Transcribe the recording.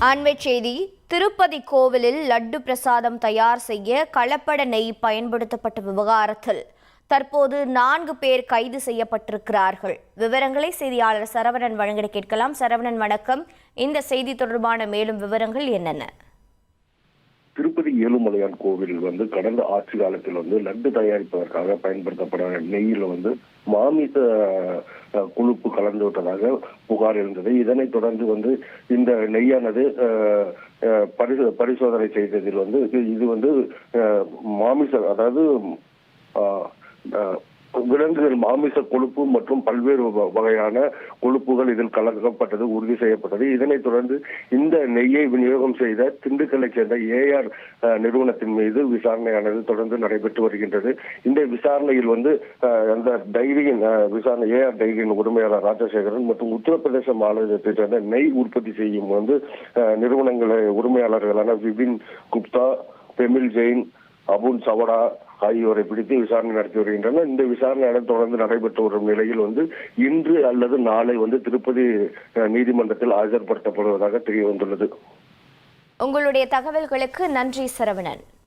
அண்மைச் செய்தி. திருப்பதி கோவிலில் லட்டு பிரசாதம் தயார் செய்ய கலப்பட நெய் பயன்படுத்தப்பட்ட விவகாரத்தில் தற்போது 4 பேர் கைது செய்யப்பட்டிருக்கிறார்கள். விவரங்களை செய்தியாளர் சரவணன் வழங்கிட கேட்கலாம். சரவணன், வணக்கம். இந்த செய்தி தொடர்பான மேலும் விவரங்கள் என்னென்ன? திருப்பதி ஏழுமலையான் கோவில் கடந்த ஆட்சி காலத்தில் லட்டு தயாரிப்பதற்காக பயன்படுத்தப்பட நெய்யில் மாமிச கொழுப்பு கலந்து விட்டதாக புகார் இருந்தது. இதனைத் தொடர்ந்து இந்த நெய்யானது பரிசோதனை செய்ததில் இது மாமிச, அதாவது விலங்குகள் மாமிச கொழுப்பு மற்றும் பல்வேறு வகையான கொழுப்புகள் இதில் கலக்கப்பட்டது உறுதி செய்யப்பட்டது. இதனைத் தொடர்ந்து இந்த நெய்யை விநியோகம் செய்த திண்டுக்கல்லைச் சேர்ந்த ஏஆர் நிறுவனத்தின் மீது விசாரணையானது தொடர்ந்து நடைபெற்று வருகின்றது. இந்த விசாரணையில் அந்த டைரியின் விசாரணை ஏஆர் டைரியின் உரிமையாளர் ராஜசேகரன் மற்றும் உத்தரப்பிரதேச மாநிலத்தைச் சேர்ந்த நெய் உற்பத்தி செய்யும் நிறுவனங்களை உரிமையாளர்களான விபின் குப்தா, பெமில் ஜெயின், அபுல் சவடா ஆகியோரை பிடித்து விசாரணை நடத்தி வருகின்றனர். இந்த விசாரணை தொடர்ந்து நடைபெற்று வரும் நிலையில் இன்று அல்லது நாளை திருப்பதி நீதிமன்றத்தில் ஆஜர்படுத்தப்படுவதாக தெரிய வந்துள்ளது. உங்களுடைய தகவல்களுக்கு நன்றி சரவணன்.